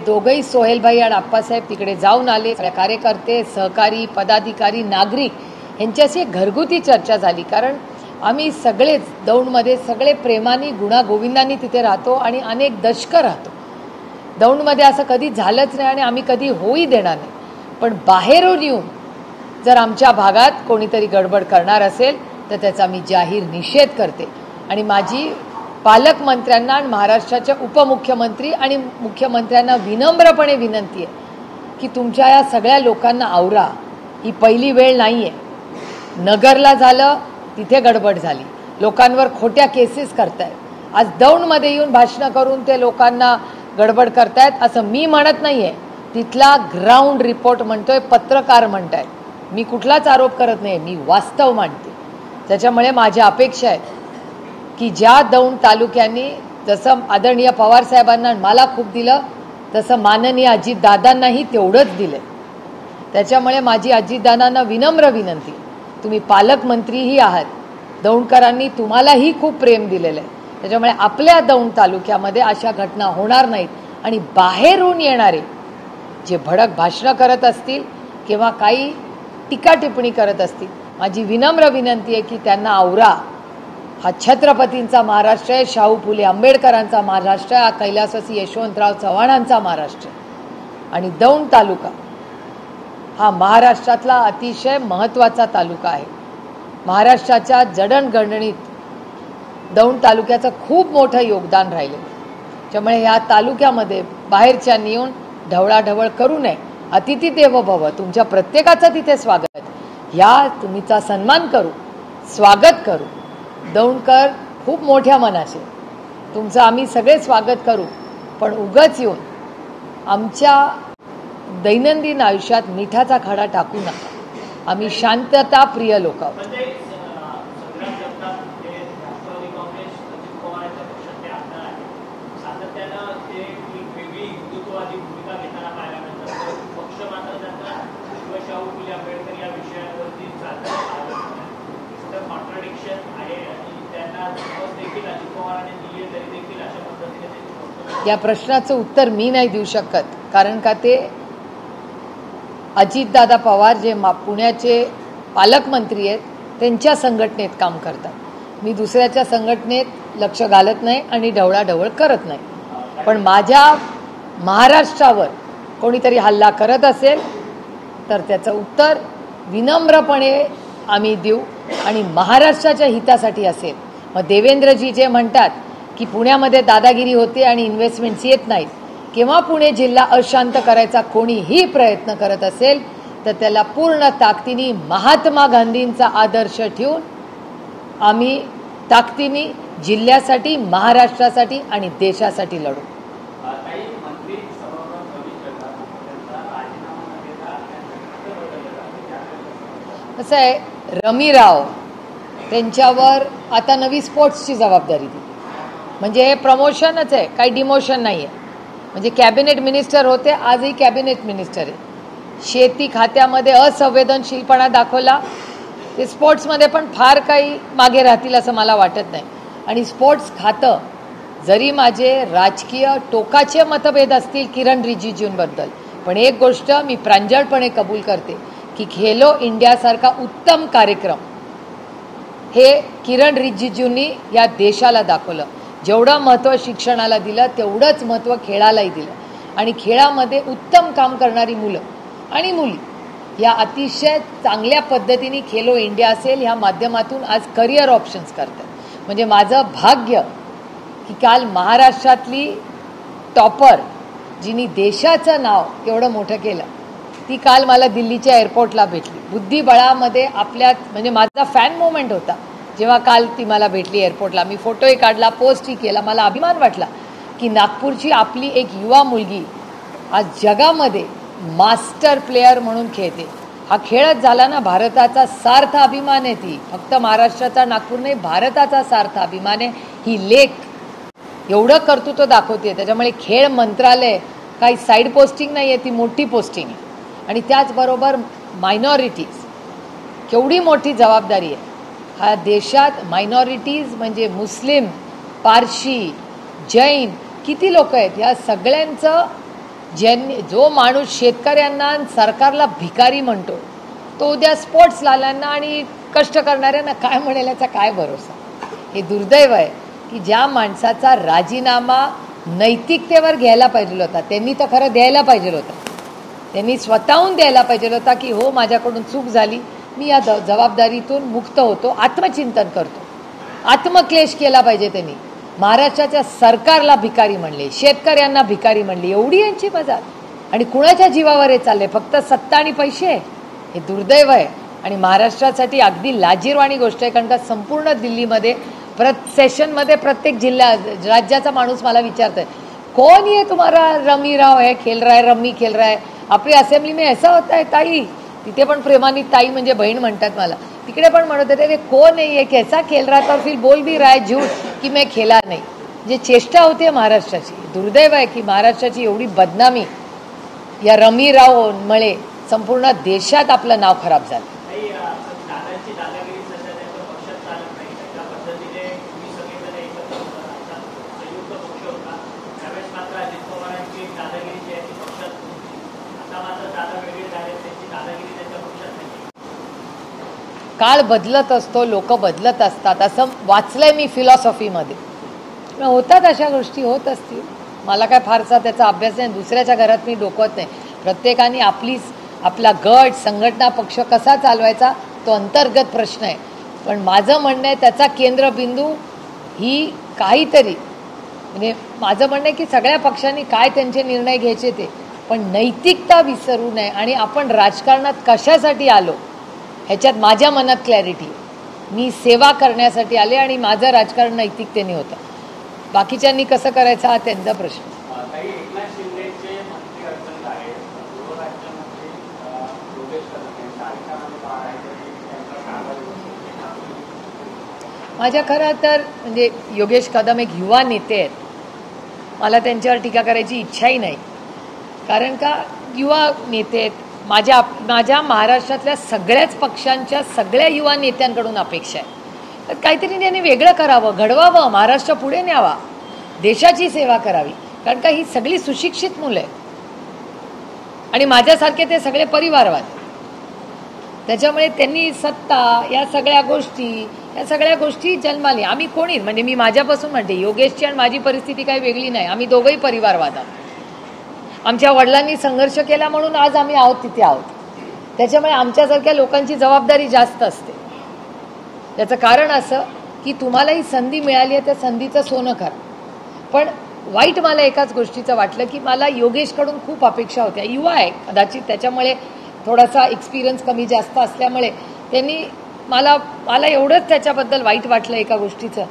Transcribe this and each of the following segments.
दोघंही सोहेलभाई आणि आप्पासाहेब तिकडे जाऊन आले. कार्यकर्ते, सहकारी, पदाधिकारी, नागरिक यांच्याशी घरगुती चर्चा झाली. कारण आम्ही सगळेच दौंडमध्ये सगळे प्रेमाने गुणागोविंदांनी तिथे राहतो आणि अनेक दशकं राहतो. दौंडमध्ये असं कधी झालंच नाही आणि आम्ही कधी होई देणार नाही. पण बाहेरून येऊन जर आमच्या भागात कोणीतरी गडबड करणार असेल तर त्याचा मी जाहीर निषेध करते. आणि माझी पालकमंत्र्यांना आणि महाराष्ट्राच्या उपमुख्यमंत्री आणि मुख्यमंत्र्यांना विनम्रपणे विनंती आहे की तुमच्या या सगळ्या लोकांना आवरा. ही पहिली वेळ नाही आहे. नगरला झालं, तिथे गडबड झाली, लोकांवर खोट्या केसेस करतायत. आज दौंडमध्ये येऊन भाषणं करून ते लोकांना गडबड करतायत असं मी म्हणत नाही आहे. तिथला ग्राउंड रिपोर्ट म्हणतोय, पत्रकार म्हणतायत. मी कुठलाच आरोप करत नाही, मी वास्तव मांडते. त्याच्यामुळे माझी अपेक्षा आहे की ज्या दौंड तालुक्यांनी जसं आदरणीय पवारसाहेबांना मला खूप दिलं तसं माननीय अजितदादांनाही तेवढंच दिलं. त्याच्यामुळे माझी अजितदादांना विनम्र विनंती, तुम्ही पालकमंत्रीही आहात, दौंडकरांनी तुम्हालाही खूप प्रेम दिलेलं आहे. त्याच्यामुळे आपल्या दौंड तालुक्यामध्ये अशा घटना होणार नाहीत. आणि बाहेरून येणारे जे भडक भाषणं करत असतील किंवा काही टीका टिप्पणी करत असतील, माझी विनम्र विनंती आहे की त्यांना आवरा. हा छत्रपतींचा महाराष्ट्र आहे, शाहू फुले आंबेडकरांचा महाराष्ट्र आहे, हा कैलासवासी यशवंतराव चव्हाणांचा महाराष्ट्र आहे. आणि दौंड तालुका हा महाराष्ट्रातला अतिशय महत्त्वाचा तालुका आहे. महाराष्ट्राच्या जडणघडणीत दौंड तालुक्याचं खूप मोठं योगदान राहिलं. त्यामुळे ह्या तालुक्यामध्ये बाहेरच्यांनी येऊन ढवळाढवळ करू नये. अतिथी देवो भव, तुमच्या प्रत्येकाचं तिथे स्वागत. ह्या तुम्हीचा सन्मान करू, स्वागत करू. दौंडकर खूप मोठ्या मनाचे, तुमचं आम्ही सगळे स्वागत करू. पण उगाच येऊन आमच्या दैनंदिन आयुष्यात मिठाचा खडा टाकू नका. आम्ही शांतता प्रिय लोक आहोत. या प्रश्नाचं उत्तर मी नाही देऊ शकत. कारण का ते अजितदादा पवार जे पुण्याचे पालकमंत्री आहेत त्यांच्या संघटनेत काम करतात. मी दुसऱ्याच्या संघटनेत लक्ष घालत नाही आणि ढवळाढवळ करत नाही. पण माझ्या महाराष्ट्रावर कोणीतरी हल्ला करत असेल तर त्याचं उत्तर विनम्रपणे आम्ही देऊ आणि महाराष्ट्राच्या हितासाठी असेल. मग देवेंद्रजी जे म्हणतात की पुण्यामध्ये दादागिरी होते आणि इन्व्हेस्टमेंट्स येत नाहीत, किंवा पुणे जिल्हा अशांत करायचा कोणीही प्रयत्न करत असेल तर त्याला पूर्ण ताकदीने महात्मा गांधींचा आदर्श ठेवून आम्ही ताकदीने जिल्ह्यासाठी, महाराष्ट्रासाठी आणि देशासाठी लढू. कसं आहे, रमीराव त्यांच्यावर आता नवी स्पोर्ट्सची जबाबदारी दिली. म्हणजे हे प्रमोशनच आहे, काही डिमोशन नाही आहे. म्हणजे कॅबिनेट मिनिस्टर होते, आजही कॅबिनेट मिनिस्टर आहे. शेती खात्यामध्ये असंवेदनशीलपणा दाखवला, ते स्पोर्ट्समध्ये पण फार काही मागे राहतील असं मला वाटत नाही. आणि स्पोर्ट्स खातं, जरी माझे राजकीय टोकाचे मतभेद असतील किरण रिजिजूंबद्दल, पण एक गोष्ट मी प्रांजळपणे कबूल करते की खेलो इंडियासारखा उत्तम कार्यक्रम हे किरण रिजिजूंनी या देशाला दाखवलं. जेवढं महत्त्व शिक्षणाला दिलं तेवढंच महत्त्व खेळालाही दिलं. आणि खेळामध्ये उत्तम काम करणारी मुलं आणि मुली या अतिशय चांगल्या पद्धतीने खेलो इंडिया असेल ह्या माध्यमातून आज करिअर ऑप्शन्स करतात. म्हणजे माझं भाग्य की काल महाराष्ट्रातली टॉपर जिनी देशाचं नाव एवढं मोठं केलं, ती काल मला दिल्लीच्या एअरपोर्टला भेटली. बुद्धिबळामध्ये आपल्यात म्हणजे माझा फॅन मोमेंट होता जेव्हा काल ती मला भेटली एअरपोर्टला. मी फोटोही काढला, पोस्टही केला. मला अभिमान वाटला की नागपूरची आपली एक युवा मुलगी आज जगामध्ये मास्टर प्लेयर म्हणून खेळते. हा खेळच झाला ना भारताचा सार्थ अभिमान आहे. ती फक्त महाराष्ट्राचा, नागपूर नाही, भारताचा सार्थ अभिमान आहे. ही लेख एवढं कर्तृत्व दाखवते. त्याच्यामुळे खेळ मंत्रालय काही साईड पोस्टिंग नाही आहे, ती मोठी पोस्टिंग आहे. आणि त्याचबरोबर मायनॉरिटीज, केवढी मोठी जबाबदारी आहे. हा देशात मायनॉरिटीज म्हणजे मुस्लिम, पारशी, जैन किती लोक आहेत, या सगळ्यांचं जो माणूस शेतकऱ्यांना सरकारला भिकारी म्हणतो तो उद्या स्पोर्ट्सवाल्यांना आणि कष्ट करणाऱ्यांना काय म्हणेल याचा काय भरोसा. हे दुर्दैव आहे की ज्या माणसाचा राजीनामा नैतिकतेवर घ्यायला पाहिजे होता त्यांनी तर खरं द्यायला पाहिजे होता. त्यांनी स्वतःहून द्यायला पाहिजे होता की हो माझ्याकडून चूक झाली, मी या जबाबदारीतून मुक्त होतो, आत्मचिंतन करतो. आत्मक्लेश केला पाहिजे त्यांनी. महाराष्ट्राच्या सरकारला भिकारी म्हणले, शेतकऱ्यांना भिकारी म्हणले, एवढी यांची मजा. आणि कुणाच्या जीवावर हे चालले? फक्त सत्ता आणि पैसे. हे दुर्दैव आहे आणि महाराष्ट्रासाठी अगदी लाजिरवाणी गोष्ट आहे. कारण का संपूर्ण दिल्लीमध्ये सेशनमध्ये प्रत्येक राज्याचा माणूस मला विचारतोय कौन ये तुम्हारा रमी राव है, खेल रहा है, रम्मी खेल रहा है, आपली असेंब्ली में ऐसा होता है ताई. तिथे पण प्रेमाने ताई म्हणजे बहीण म्हणतात मला. तिकडे पण म्हणत होते ते कोण आहे, कैसा खेल रहा था, फिर बोल भी रहा है झूठ की मैं खेला नाही. जे चेष्टा होते महाराष्ट्राची. दुर्दैव आहे की महाराष्ट्राची एवढी बदनामी या रमी रावमुळे संपूर्ण देशात आपलं नाव खराब झालं. काळ बदलत असतो, लोक बदलत असतात असं वाचलंय मी फिलॉसॉफीमध्ये. होतात अशा गोष्टी, होत असतील. मला काय फारसा त्याचा अभ्यास नाही. दुसऱ्याच्या घरात मी डोकवत नाही. प्रत्येकाने आपला गट संघटना पक्ष कसा चालवायचा तो अंतर्गत प्रश्न आहे. पण माझं म्हणणं आहे त्याचा केंद्रबिंदू ही काहीतरी म्हणजे माझं म्हणणं आहे की सगळ्या पक्षांनी काय त्यांचे निर्णय घ्यायचे ते, पण नैतिकता विसरू नये. आणि आपण राजकारणात कशासाठी आलो ह्याच्यात माझ्या मनात क्लॅरिटी. मी सेवा करण्यासाठी आले आणि माझं राजकारण नैतिकतेने होतं. बाकीच्यांनी कसं करायचं हा त्यांचा प्रश्न. माझ्या खरं तर म्हणजे योगेश कदम एक युवा नेते आहेत. मला त्यांच्यावर टीका करायची इच्छाही नाही. कारण का युवा नेते आहेत. माझ्या महाराष्ट्रातल्या सगळ्याच पक्षांच्या सगळ्या युवा नेत्यांकडून अपेक्षा आहे तर काहीतरी त्यांनी वेगळं करावं, घडवावं, महाराष्ट्र पुढे न्यावा, देशाची सेवा करावी. कारण का ही सगळी सुशिक्षित मुलं आहेत आणि माझ्यासारखे ते सगळे परिवारवाद. त्याच्यामुळे त्यांनी सत्ता या सगळ्या गोष्टी जन्माली. आम्ही कोणी म्हणजे मी माझ्यापासून म्हणते योगेशची आणि माझी परिस्थिती काही वेगळी नाही. आम्ही दोघंही परिवारवाद आहोत. आमच्या वडिलांनी संघर्ष केला म्हणून आज आम्ही आहोत तिथे आहोत. त्याच्यामुळे आमच्यासारख्या लोकांची जबाबदारी जास्त असते. त्याचं कारण असं की तुम्हालाही संधी मिळाली आहे त्या संधीचं सोनं करा. पण वाईट मला एकाच गोष्टीचं वाटलं की मला योगेशकडून खूप अपेक्षा होत्या. युवा आहे कदाचित त्याच्यामुळे थोडासा एक्सपिरियन्स कमी जास्त असल्यामुळे त्यांनी मला एवढंच त्याच्याबद्दल वाईट वाटलं एका गोष्टीचं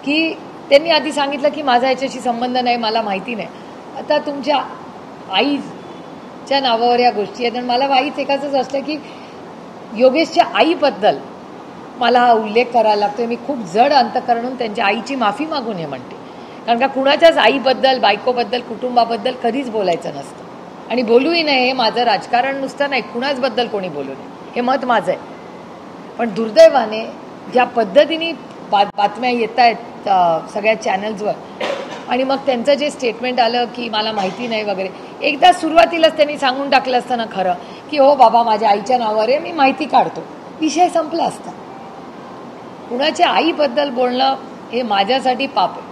की त्यांनी आधी सांगितलं की माझा याच्याशी संबंध नाही, मला माहिती नाही. आता तुमच्या आईच्या नावावर या गोष्टी आहेत. आणि मला वाईट एकाचंच असतं की योगेशच्या आईबद्दल मला हा उल्लेख करायला लागतोय. मी खूप जड अंतकरणून त्यांच्या आईची माफी मागून हे म्हणते. कारण का कुणाच्याच आईबद्दल, बायकोबद्दल, कुटुंबाबद्दल कधीच बोलायचं नसतं आणि बोलूही नाही. हे माझं राजकारण नुसतं नाही, कुणाचबद्दल कोणी बोलू नये हे मत माझं आहे. पण दुर्दैवाने ज्या पद्धतीने बातम्या येत आहेत सगळ्या चॅनल्सवर आणि मग त्यांचं जे स्टेटमेंट आलं की मला माहिती नाही वगैरे, एकदा सुरुवातीलाच त्यांनी सांगून टाकलं असतं ना खरं की हो बाबा माझ्या आईच्या नावावर आहे, मी माहिती काढतो, विषय संपला असता. कुणाच्या आईबद्दल बोलणं हे माझ्यासाठी पाप आहे.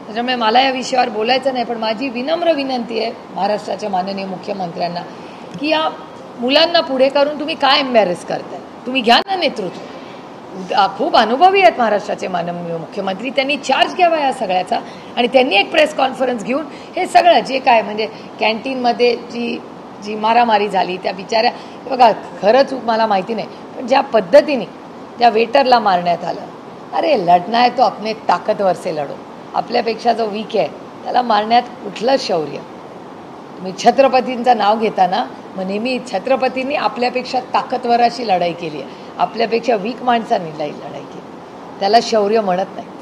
त्याच्यामुळे मला या विषयावर बोलायचं नाही. पण माझी विनम्र विनंती आहे महाराष्ट्राच्या माननीय मुख्यमंत्र्यांना की या मुलांना पुढे करून तुम्ही काय एम्बॅरेस करताय, तुम्ही घ्या ना नेतृत्व. खूप अनुभवी आहेत महाराष्ट्राचे माननीय मुख्यमंत्री. त्यांनी चार्ज घ्यावा या सगळ्याचा आणि त्यांनी एक प्रेस कॉन्फरन्स घेऊन हे सगळं जे काय म्हणजे कॅन्टीनमध्ये जी मारामारी झाली त्या बिचाऱ्या, बघा खरं चूक मला माहिती नाही, पण ज्या पद्धतीने त्या वेटरला मारण्यात आलं, अरे लढना है तो अपने ताकदवर से लढो. आपल्यापेक्षा जो वीक आहे त्याला मारण्यात कुठलं शौर्य. तुम्ही छत्रपतींचं नाव घेताना मग नेहमी छत्रपतींनी आपल्यापेक्षा ताकदवराशी लढाई केली आहे, आपल्यापेक्षा वीक माणसांनी लढाई केली, त्याला शौर्य म्हणत नाहीत.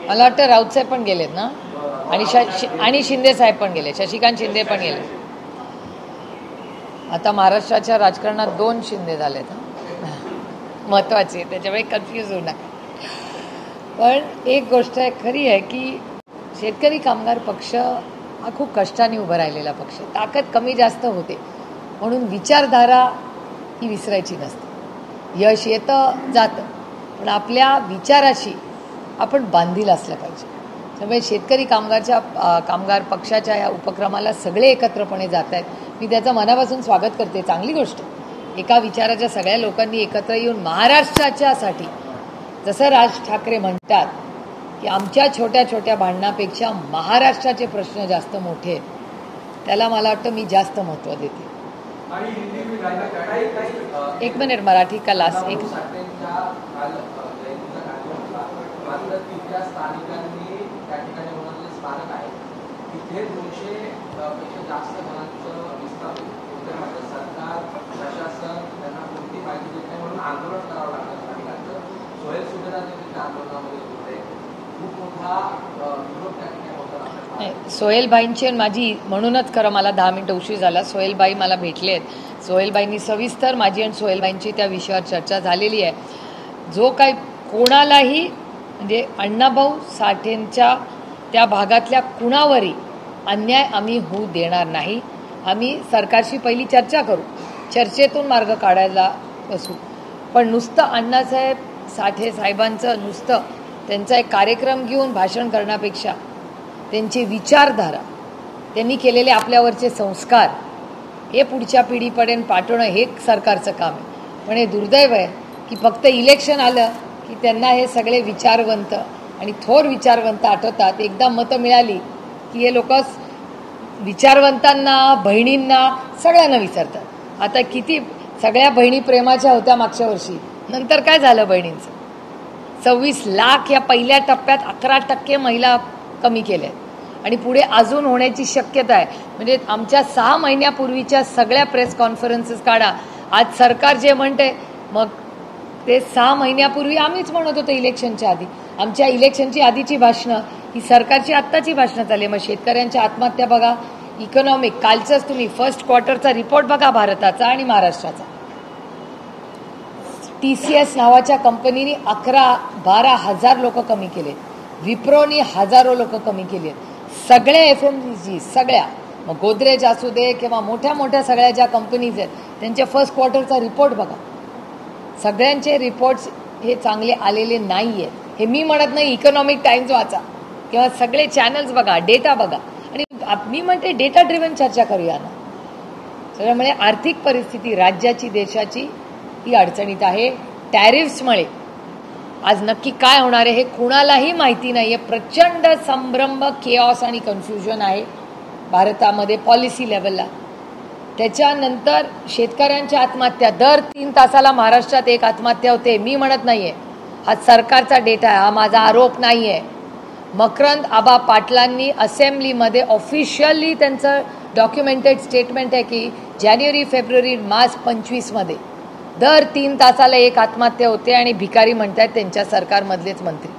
मला वाटतं राऊतसाहेब पण गेलेत ना. आणि शिंदे साहेब पण गेले, शशिकांत शिंदे पण गेले. आता महाराष्ट्राच्या राजकारणात 2 शिंदे झालेत, महत्वाचे, त्याच्यामुळे कन्फ्यूज होऊ नका. पण एक गोष्ट खरी आहे की शेतकरी कामगार पक्ष हा खूप कष्टाने उभं राहिलेला पक्ष. ताकद कमी जास्त होते म्हणून विचारधारा ही विसरायची नसते. यश येतं जातं, पण आपल्या विचाराशी आपण बांधील असलं पाहिजे. त्यामुळे शेतकरी कामगार पक्षाच्या या उपक्रमाला सगळे एकत्रपणे जात आहेत. मी त्याचं मनापासून स्वागत करते. चांगली गोष्ट. एका विचाराच्या सगळ्या लोकांनी एकत्र येऊन महाराष्ट्राच्यासाठी, जसं राज ठाकरे म्हणतात की आमच्या छोट्या छोट्या भांडणापेक्षा महाराष्ट्राचे प्रश्न जास्त मोठे आहेत, त्याला मला वाटतं मी जास्त महत्त्व देते. एक मिनिट, मराठी का लास्ट एक. सोहेलबाईंची आणि माझी, म्हणूनच खरं मला 10 मिनिटं उशीर झाला. सोहेलबाई मला भेटले आहेत. सोहेलबाईंनी सविस्तर माझी आणि सोहेलबाईंची त्या विषयावर चर्चा झालेली आहे. जो काही कोणालाही म्हणजे अण्णाभाऊ साठेंच्या त्या भागातल्या कुणावरही अन्याय आम्ही होऊ देणार नाही. आम्ही सरकारशी पहिली चर्चा करू, चर्चेतून मार्ग काढायला बसू. पण नुसतं अण्णासाहेब साठे साहेबांचं नुसतं त्यांचा एक कार्यक्रम घेऊन भाषण करण्यापेक्षा त्यांची विचारधारा, त्यांनी केलेले आपल्यावरचे संस्कार हे पुढच्या पिढीपर्यंत पाठवणं हे सरकारचं काम आहे. पण हे दुर्दैव आहे की फक्त इलेक्शन आलं की त्यांना हे सगळे विचारवंत आणि थोर विचारवंत आठवतात. एकदा मतं मिळाली की हे लोक विचारवंतांना, बहिणींना, सगळ्यांना विचारतात. आता किती सगळ्या बहिणी प्रेमाच्या होत्या मागच्या वर्षी, नंतर काय झालं बहिणींचं? 26 लाख या पहिल्या टप्प्यात 11% महिला कमी केल्या आणि पुढे अजून होण्याची शक्यता आहे. म्हणजे आमच्या 6 महिन्यापूर्वीच्या सगळ्या प्रेस कॉन्फरन्सेस काढा. आज सरकार जे म्हणते, मग ते 6 महिन्यापूर्वी आम्हीच म्हणत होतो इलेक्शनच्या आधी. आमच्या इलेक्शनची आधीची भाषणं ही सरकारची आत्ताची भाषणं चालली. मग शेतकऱ्यांच्या आत्महत्या बघा, इकॉनॉमिक, कालचंच तुम्ही फर्स्ट क्वार्टरचा रिपोर्ट बघा भारताचा आणि महाराष्ट्राचा. TCS नावाच्या कंपनीने 11-12 हजार लोक कमी केले. विप्रोनी हजारो लोक कमी केली. सगळ्या FMCG, सगळ्या, मग गोदरेज असू दे किंवा मोठ्या मोठ्या सगळ्या ज्या कंपनीज आहेत त्यांचे फर्स्ट क्वार्टरचा रिपोर्ट बघा. सगळ्यांचे रिपोर्ट्स हे चांगले आलेले नाही आहेत. हे मी म्हणत नाही, इकॉनॉमिक टाइम्स वाचा किंवा सगळे चॅनल्स बघा, डेटा बघा. आणि मी म्हणते डेटा ड्रिव्हन चर्चा करूया ना. त्यामुळे आर्थिक परिस्थिती राज्याची, देशाची ही अडचणीत आहे. टॅरिफ्समुळे आज नक्की काय होणार आहे हे कुणालाही माहिती नाही आहे. प्रचंड संभ्रम, केऑस आणि कन्फ्युजन आहे भारतामध्ये पॉलिसी लेवलला. त्याच्यानंतर शेतकऱ्यांच्या आत्महत्या, दर 3 तासाला महाराष्ट्रात एक आत्महत्या होते. मी म्हणत नाही आहे, हा सरकारचा डेटा आहे, हा माझा आरोप नाही आहे. मकरंद आबा पाटलांनी असेंब्लीमध्ये ऑफिशियली त्यांचं डॉक्युमेंटेड स्टेटमेंट आहे की जानेवारी, फेब्रुवारी, मार्च 25मध्ये दर 3 तासाला एक आत्महत्या होते आणि भिकारी म्हणतात त्यांच्या सरकारमधलेच मंत्री.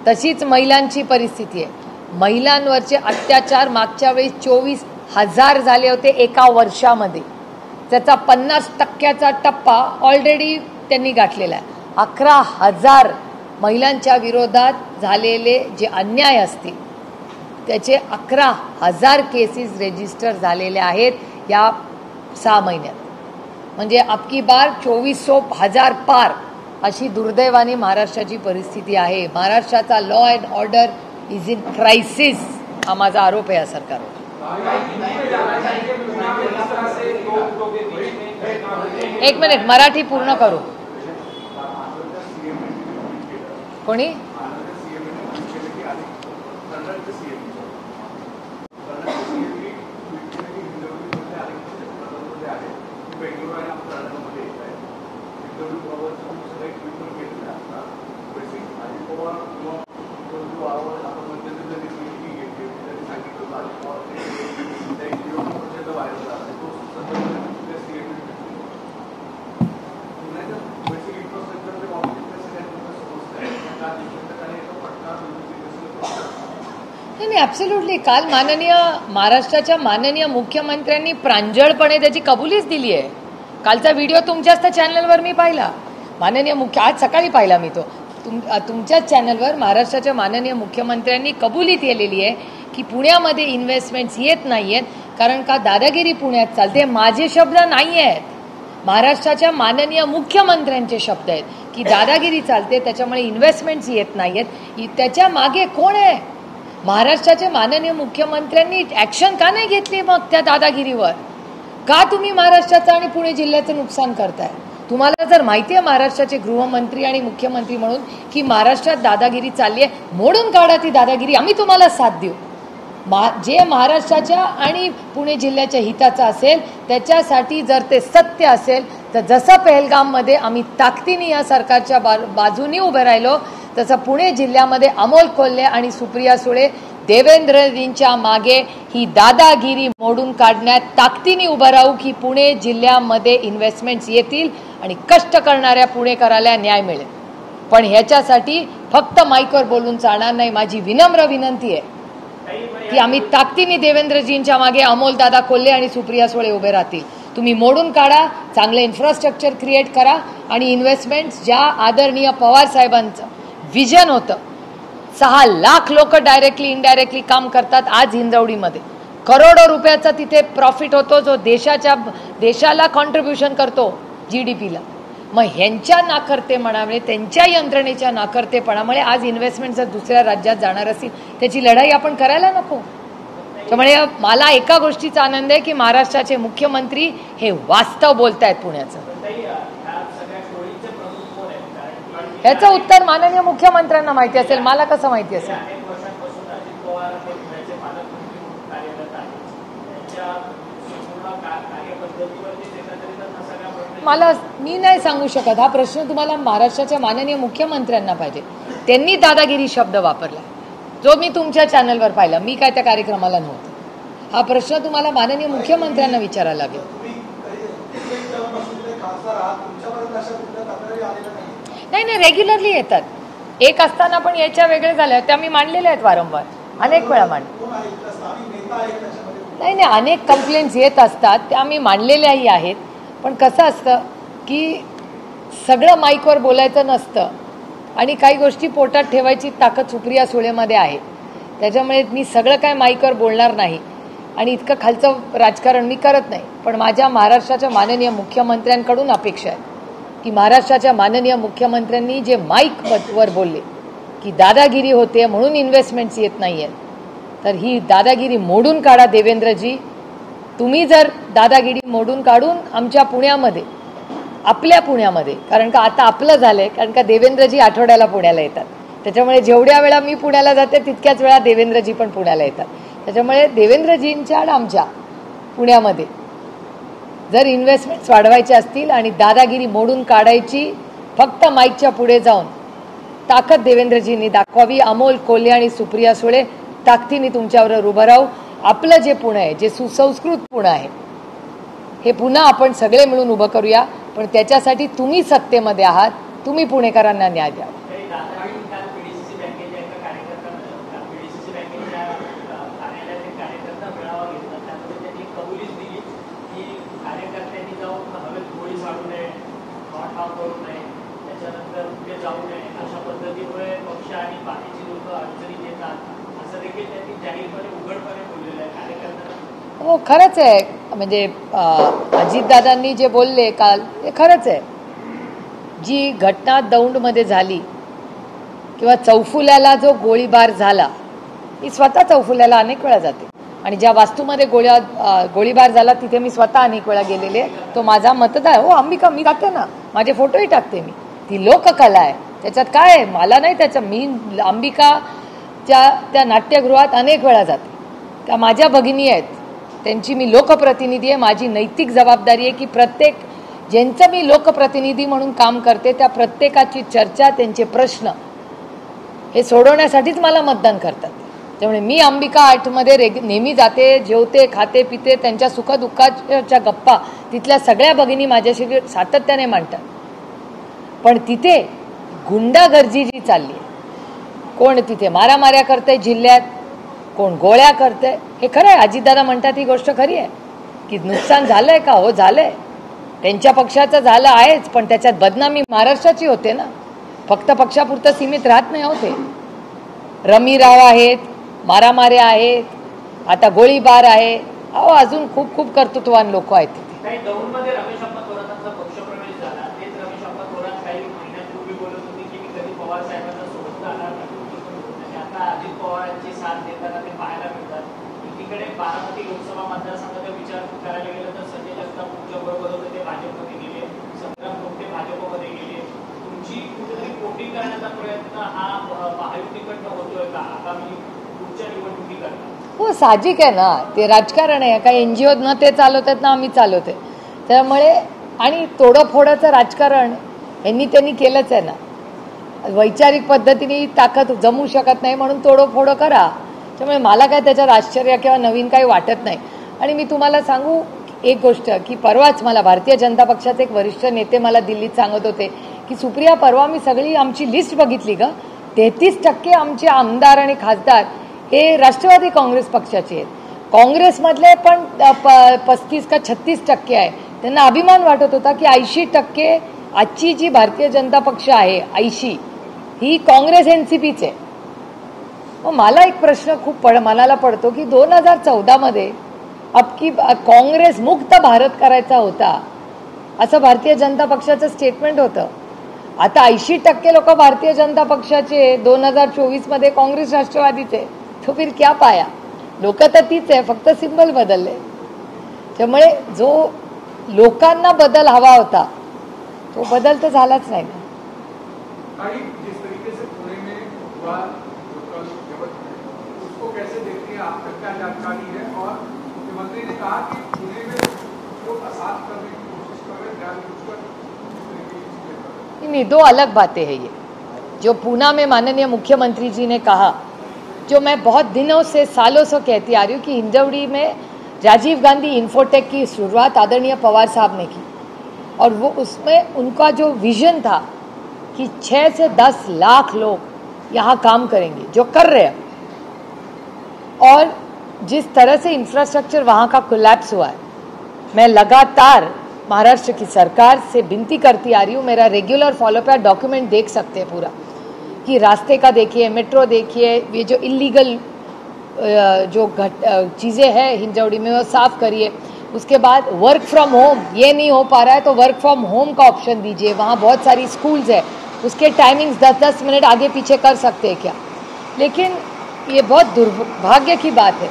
तशीच महिलांची परिस्थिती आहे. महिलांवरचे अत्याचार मागच्या वेळी 24,000 झाले होते एका वर्षामध्ये. त्याचा 50% टप्पा ऑलरेडी त्यांनी गाठलेला आहे. 11,000 महिलांच्या विरोधात झालेले जे अन्याय असतील त्याचे 11,000 केसेस रजिस्टर झालेले आहेत या 6 महिन्यात. म्हणजे अबकी बार 24,000 पार अशी दुर्दैवाने महाराष्ट्राची परिस्थिती आहे. महाराष्ट्राचा law and order is in crisis, हा माझा आरोप आहे या सरकारवर. एक मिनिट, मराठी पूर्ण करू. कोणी? नाही, ॲब्सोल्युटली. काल महाराष्ट्राच्या माननीय मुख्यमंत्र्यांनी प्रांजळपणे त्याची कबुलीच दिली आहे. कालचा व्हिडिओ तुमच्याच त्या चॅनलवर मी पाहिला. आज सकाळी पाहिला मी तो. तुमच्याच चॅनलवर महाराष्ट्राच्या माननीय मुख्यमंत्र्यांनी कबुली केलेली आहे की पुण्यामध्ये इन्व्हेस्टमेंट्स येत नाही आहेत कारण का दादागिरी पुण्यात चालते. माझे शब्द नाही आहेत, महाराष्ट्राच्या माननीय मुख्यमंत्र्यांचे शब्द आहेत की दादागिरी चालते, त्याच्यामुळे इन्व्हेस्टमेंट्स येत नाही आहेत. त्याच्या मागे कोण आहे? महाराष्ट्राचे माननीय मुख्यमंत्र्यांनी ॲक्शन का नाही घेतली मग त्या दादागिरीवर? का तुम्ही महाराष्ट्राचं आणि पुणे जिल्ह्याचं नुकसान करताय? तुम्हाला जर माहिती आहे महाराष्ट्राचे गृहमंत्री आणि मुख्यमंत्री म्हणून की महाराष्ट्रात दादागिरी चालली आहे, मोडून काढा ती दादागिरी, आम्ही तुम्हाला साथ देऊ. जे महाराष्ट्राच्या आणि पुणे जिल्ह्याच्या हिताचं असेल त्याच्यासाठी जर ते सत्य असेल तर जसं पहलगाममध्ये आम्ही ताकदीने या सरकारच्या बाजूने उभे राहिलो, तसं पुणे जिल्ह्यामध्ये अमोल कोल्हे आणि सुप्रिया सुळे देवेंद्रजींच्या मागे ही दादागिरी मोडून काढण्यात ताकदीने उभं राहू की पुणे जिल्ह्यामध्ये इन्व्हेस्टमेंट्स येतील आणि कष्ट करणाऱ्या पुणेकराला न्याय मिळेल. पण ह्याच्यासाठी फक्त माईकवर बोलून चालणार नाही. माझी विनम्र विनंती आहे की आम्ही ताकदीने देवेंद्रजींच्या मागे अमोल दादा कोल्हे आणि सुप्रिया सुळे उभे राहतील. तुम्ही मोडून काढा, चांगलं इन्फ्रास्ट्रक्चर क्रिएट करा आणि इन्व्हेस्टमेंट्स ज्या आदरणीय पवार साहेबांचं विजन होतं. 6 लाख लोक डायरेक्टली इनडायरेक्टली काम करतात आज हिंजवडीमध्ये. करोडो रुपयाचा तिथे प्रॉफिट होतो जो देशाला कॉन्ट्रीब्युशन करतो GDPला. मग ह्यांच्या नाकर्तेपणामुळे, त्यांच्या यंत्रणेच्या नाकर्तेपणामुळे आज इन्व्हेस्टमेंट जर दुसऱ्या राज्यात जाणार असतील त्याची लढाई आपण करायला नको. त्यामुळे मला एका गोष्टीचा आनंद आहे की महाराष्ट्राचे मुख्यमंत्री हे वास्तव बोलतायत पुण्याचं. ह्याचं उत्तर माननीय मुख्यमंत्र्यांना माहिती असेल, मला कसं माहिती असेल? मी नाही सांगू शकत. हा प्रश्न तुम्हाला महाराष्ट्राच्या माननीय मुख्यमंत्र्यांना पाहिजे. त्यांनी दादागिरी शब्द वापरला जो मी तुमच्या चॅनलवर पाहिला. मी काय त्या कार्यक्रमाला नव्हते. हा प्रश्न तुम्हाला माननीय मुख्यमंत्र्यांना विचारायला लागेल. नाही, रेग्युलरली येतात. एक असताना पण याच्या वेगळे झाल्या त्या मी मांडलेल्या आहेत वारंवार, अनेक वेळा नाही, अनेक कंप्लेंट्स येत असतात त्या मी मांडलेल्याही आहेत. पण कसं असतं की सगळं माईकवर बोलायचं नसतं आणि काही गोष्टी पोटात ठेवायची ताकद सुप्रिया सुळेमध्ये आहे. त्याच्यामुळे मी सगळं काय माईकवर बोलणार नाही आणि इतकं खालचं राजकारण मी करत नाही. पण माझ्या महाराष्ट्राच्या माननीय मुख्यमंत्र्यांकडून अपेक्षा आहे की महाराष्ट्राच्या माननीय मुख्यमंत्र्यांनी जे माईकवर बोलले की दादागिरी होते म्हणून इन्व्हेस्टमेंट्स येत नाही आहेत, तर ही दादागिरी मोडून काढा देवेंद्रजी. तुम्ही जर दादागिरी मोडून काढून आमच्या पुण्यामध्ये, आपल्या पुण्यामध्ये, कारण का आता आपलं झालंय, कारण का देवेंद्रजी आठवड्याला पुण्याला येतात. त्याच्यामुळे जेवढ्या वेळा मी पुण्याला जाते तितक्याच वेळा देवेंद्रजी पण पुण्याला येतात. त्याच्यामुळे देवेंद्रजींच्या आणि आमच्या पुण्यामध्ये जर इन्व्हेस्टमेंट्स वाढवायचे असतील आणि दादागिरी मोडून काढायची, फक्त माईकच्या पुढे जाऊन ताकद देवेंद्रजींनी दाखवावी. अमोल कोल्हे आणि सुप्रिया सुळे ताकदीने तुमच्यावर उभं राहू. आपलं जे पुणे आहे, जे सुसंस्कृत पुणे आहे, हे पुन्हा आपण सगळे मिळून उभं करूया. पण त्याच्यासाठी तुम्ही सत्तेमध्ये आहात, तुम्ही पुणेकरांना न्याय द्या. हो, खरंच आहे. म्हणजे अजितदादांनी जे बोलले काल ते खरंच आहे. जी घटना दौंडमध्ये झाली किंवा चौफुल्याला जो गोळीबार झाला, मी स्वतः चौफुल्याला अनेक वेळा जाते आणि ज्या वास्तूमध्ये गोळीबार झाला तिथे मी स्वतः अनेक वेळा गेलेले. तो माझा मतदार. हो, अंबिका, मी टाकते ना, माझे फोटोही टाकते मी. ती लोककला आहे, त्याच्यात काय आहे? मला नाही त्याचं. मी अंबिकाच्या त्या नाट्यगृहात अनेक वेळा जाते. त्या माझ्या भगिनी आहेत, त्यांची मी लोकप्रतिनिधी आहे. माझी नैतिक जबाबदारी आहे की प्रत्येक ज्यांचं मी लोकप्रतिनिधी म्हणून काम करते त्या प्रत्येकाची चर्चा, त्यांचे प्रश्न हे सोडवण्यासाठीच मला मतदान करतात. त्यामुळे मी अंबिका आर्टमध्ये नेहमी जाते, जेवते, खाते, पिते. त्यांच्या सुखदुःखाच्या गप्पा तिथल्या सगळ्या भगिनी माझ्याशी सातत्याने मांडतात. पण तिथे गुंडागर्दी जी चालली आहे, कोण तिथे मारामाऱ्या करतंय जिल्ह्यात, कोण गोळ्या करते. हे खरं आहे, अजितदादा म्हणतात ही गोष्ट खरी आहे की नुकसान झालंय का? हो झालंय, त्यांच्या पक्षाचं झालं आहेच, पण त्याच्यात बदनामी महाराष्ट्राची होते ना, फक्त पक्षापुरतं सीमित राहत नाही होते. रमीराव आहेत, मारामाऱ्या आहेत, आता गोळीबार आहे. अहो अजून खूप खूप कर्तृत्ववान लोक आहेत तिथे. काही दौंडमध्ये रमेश अप्पा थोरातांचा पक्षप्रवेश झाला. तेच रमेश अप्पा थोरात काही महिन्यांपूर्वी बोलत होते की मी कधी पवार साहेबांना सोबत जाणार नाही. आणि आता अजित पवारांची साथ देताना ते पाहायला मिळतात. एकीकडे बारामती लोकसभा मतदारसंघाचा विचार करायला गेलं तर संजय जगताप तुमच्या बरोबर होते, ते भाजपमध्ये गेले. संग्राम गोगटे भाजपमध्ये गेले. तुमची कुठेतरी वोटिंग करण्याचा प्रयत्न हा महायुतीकडनं होतोय का आगामी पुढच्या निवडणुकीकरता? हो, साहजिक आहे ना, ते राजकारण आहे. काही NGO न ते चालवतात ना आम्ही चालवते. त्यामुळे आणि तोडफोडाचं राजकारण त्यांनी केलंच आहे ना. वैचारिक पद्धतीने ताकद जमू शकत नाही म्हणून तोडफोड करा. त्यामुळे मला काय त्याच्यात आश्चर्य किंवा नवीन काही वाटत नाही. आणि मी तुम्हाला सांगू एक गोष्ट की परवाच मला भारतीय जनता पक्षाचे एक वरिष्ठ नेते मला दिल्लीत सांगत होते की सुप्रिया, परवा मी सगळी आमची लिस्ट बघितली ग, 33% आमचे आमदार आणि खासदार हे राष्ट्रवादी काँग्रेस पक्षाचे आहेत. काँग्रेसमधले पण 35 का 36% आहे. त्यांना अभिमान वाटत होता की 80% आजची जी भारतीय जनता पक्ष आहे 80 ही काँग्रेस NCPच आहे. मग मला एक प्रश्न खूप मनाला पडतो की 2014 मध्ये अबकी काँग्रेस मुक्त भारत करायचा होता असं भारतीय जनता पक्षाचं स्टेटमेंट होतं. आता 80% लोक भारतीय जनता पक्षाचे, 2024 मध्ये काँग्रेस राष्ट्रवादीचे. तो फिर क्या पाया? लोक तर तीच आहे, फक्त सिंबल बदलले. त्यामुळे जो लोकांना बदल हवा होता तो बदल तर झालाच नाही. जिस तरीके से पुणे में हुआ उसको कैसे देखते हैं, आप तक क्या जानकारी है? और मुख्यमंत्री ने कहा कि पुणे में जो असाध करने की कोशिश कर रहे जानबूझकर नहीं, दो अलग बातें हैं ये. जो पूना में माननीय मुख्यमंत्री जी ने कहा, जो मैं बहुत दिनों से सालों से कहती आ रही हूँ कि हिंजवड़ी में राजीव गांधी इन्फोटेक की शुरुआत आदरणीय पवार साहब ने की और वो उसमें उनका जो विजन था कि 6 से 10 लाख लोग यहाँ काम करेंगे, जो कर रहे हैं. और जिस तरह से इंफ्रास्ट्रक्चर वहाँ का कोलैप्स हुआ है, मैं लगातार महाराष्ट्र की सरकार से विनती करती आ रही हूँ. मेरा रेगुलर फॉलोअप है, डॉक्यूमेंट देख सकते हैं पूरा कि रास्ते का देखिए, मेट्रो देखिए, ये जो इलीगल जो चीज़ें हैं हिंजवड़ी में वो साफ़ करिए. उसके बाद वर्क फ्रॉम होम, ये नहीं हो पा रहा है तो वर्क फ्रॉम होम का ऑप्शन दीजिए. वहाँ बहुत सारी स्कूल्स है, उसके टाइमिंग्स 10-10 मिनट आगे पीछे कर सकते हैं क्या? लेकिन ये बहुत दुर्भाग्य की बात है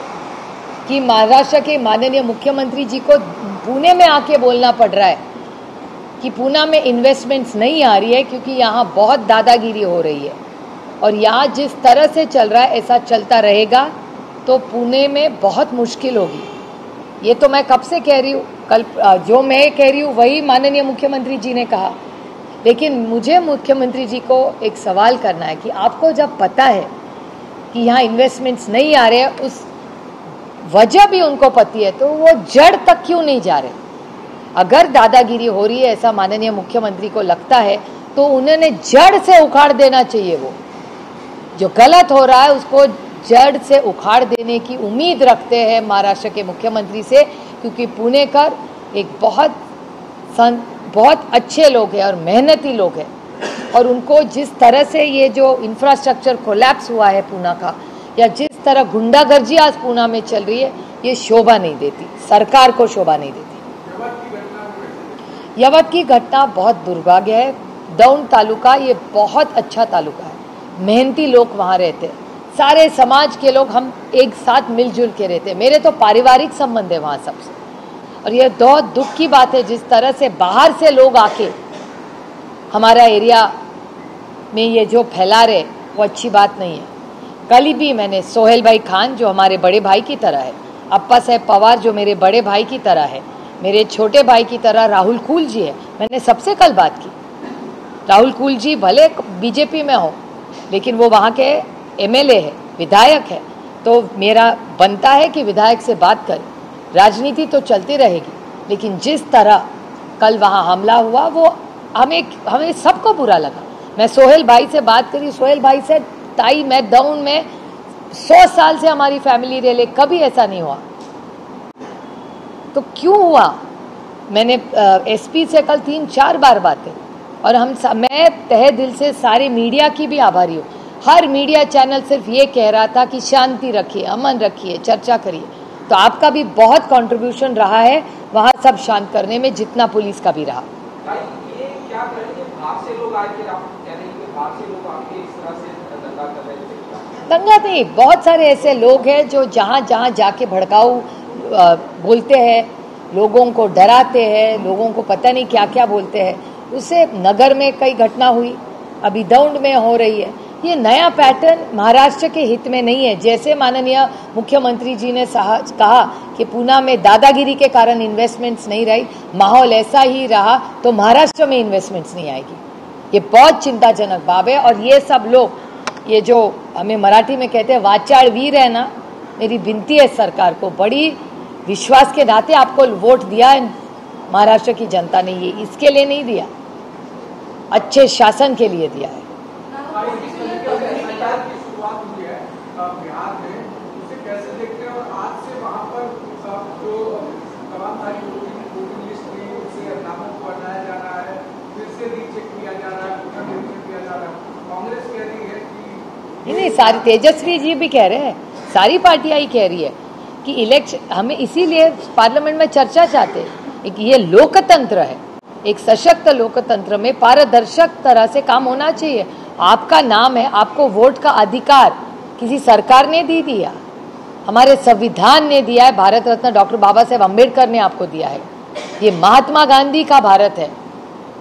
कि महाराष्ट्र के माननीय मुख्यमंत्री जी को पुणे में आके बोलना पड़ रहा है कि पुणे में इन्वेस्टमेंट्स नहीं आ रही है क्योंकि यहाँ बहुत दादागिरी हो रही है. और यहाँ जिस तरह से चल रहा है ऐसा चलता रहेगा तो पुणे में बहुत मुश्किल होगी. ये तो मैं कब से कह रही हूँ, कल जो मैं कह रही हूँ वही माननीय मुख्यमंत्री जी ने कहा. लेकिन मुझे मुख्यमंत्री जी को एक सवाल करना है कि आपको जब पता है कि यहाँ इन्वेस्टमेंट्स नहीं आ रहे हैं, उस वजह भी उनको पती है, तो वो जड़ तक क्यों नहीं जा रहे? अगर दादागिरी हो रही है ऐसा माननीय मुख्यमंत्री को लगता है तो उन्होंने जड़ से उखाड़ देना चाहिए. वो जो गलत हो रहा है उसको जड़ से उखाड़ देने की उम्मीद रखते हैं महाराष्ट्र के मुख्यमंत्री से, क्योंकि पुणेकर एक बहुत अच्छे लोग हैं और मेहनती लोग हैं. और उनको जिस तरह से ये जो इंफ्रास्ट्रक्चर कोलैप्स हुआ है पुणे का, या जिस तरह गुंडागर्जी आज पुणे में चल रही है, ये शोभा नहीं देती, सरकार को शोभा नहीं देती. यवत की घटना बहुत दुर्भाग्य है. दौंड तालुका ये बहुत अच्छा तालुका है, मेहनती लोग वहाँ रहते हैं, सारे समाज के लोग हम एक साथ मिलजुल के रहते हैं. मेरे तो पारिवारिक संबंध है वहाँ सबसे. और ये बहुत दुख की बात है जिस तरह से बाहर से लोग आके हमारा एरिया में ये जो फैला रहे, वो अच्छी बात नहीं है. कल भी मैंने सोहेल भाई खान जो हमारे बड़े भाई की तरह है, अप्पा साहेब पवार जो मेरे बड़े भाई की तरह है, मेरे छोटे भाई की तरह राहुल कुल जी है, मैंने सबसे कल बात की. राहुल कुल जी भले बीजेपी में हो लेकिन वो वहाँ के MLA है, विधायक है, तो मेरा बनता है कि विधायक से बात करें. राजनीति तो चलती रहेगी, लेकिन जिस तरह कल वहाँ हमला हुआ वो हमें सबको बुरा लगा. मैं सोहेल भाई से बात करी, सोहेल भाई से ताई मैं दौंड में 100 साल से हमारी फैमिली रह ले, कभी ऐसा नहीं हुआ। तो क्यों हुआ? मैंने एसपी से कल 3-4 बार बातें, और मैं तहे दिल से सारे मीडिया की भी आभारी हूँ। हर मीडिया चैनल सिर्फ ये कह रहा था कि शांति रखिए, अमन रखिए, चर्चा करिए। तो आपका भी बहुत कंट्रीब्यूशन रहा है वहाँ सब शांत करने में, जितना पुलिस का भी रहा। ये क्या करेंगे, बाहर से लोग आए थे, आप कह रहे हैं कि बाहर से लोग आके इस तरह से दंगा कर रहे थे? दंगा नहीं, बहुत सारे ऐसे लोग हैं जो जहाँ जहाँ जाके भड़काऊ बोलते हैं, लोगों को डराते हैं, लोगों को पता नहीं क्या क्या बोलते हैं। उससे नगर में कई घटना हुई, अभी दौंड में हो रही है। ये नया पैटर्न महाराष्ट्र के हित में नहीं है। जैसे माननीय मुख्यमंत्री जी ने कहा कि पूना में दादागिरी के कारण इन्वेस्टमेंट्स नहीं रही, माहौल ऐसा ही रहा तो महाराष्ट्र में इन्वेस्टमेंट्स नहीं आएगी। ये बहुत चिंताजनक बात है। और ये सब लोग, ये जो हमें मराठी में कहते हैं वाचाड़ वीर है ना, मेरी विनती है सरकार को, बड़ी विश्वास के नाते आपको वोट दिया है महाराष्ट्र की जनता ने, ये इसके लिए नहीं दिया, अच्छे शासन के लिए दिया है। शुरुआत हुई है बिहार में, उसे कैसे देखते हैं? और आज से वहाँ पर जो तमाम वोटिंग लिस्ट थी, उससे नामों को हटाया जा रहा है, फिर से रीचेक किया जा रहा है, पुनर्निरीक्षण किया जा रहा है। कांग्रेस कह रही है कि नहीं, सारी तेजस्वी जी भी कह रहे हैं, सारी पार्टियां ही कह रही है कि इलेक्शन, हमें इसीलिए पार्लियामेंट में चर्चा चाहते हैं कि ये लोकतंत्र है, एक सशक्त लोकतंत्र में पारदर्शक तरह से काम होना चाहिए। आपका नाम है, आपको वोट का अधिकार किसी सरकार ने दे दिया, हमारे संविधान ने दिया है, भारत रत्न डॉक्टर बाबा साहेब अम्बेडकर ने आपको दिया है। ये महात्मा गांधी का भारत है,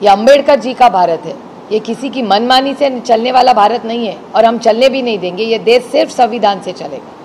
ये अम्बेडकर जी का भारत है, ये किसी की मनमानी से चलने वाला भारत नहीं है, और हम चलने भी नहीं देंगे। ये देश सिर्फ संविधान से चलेगा।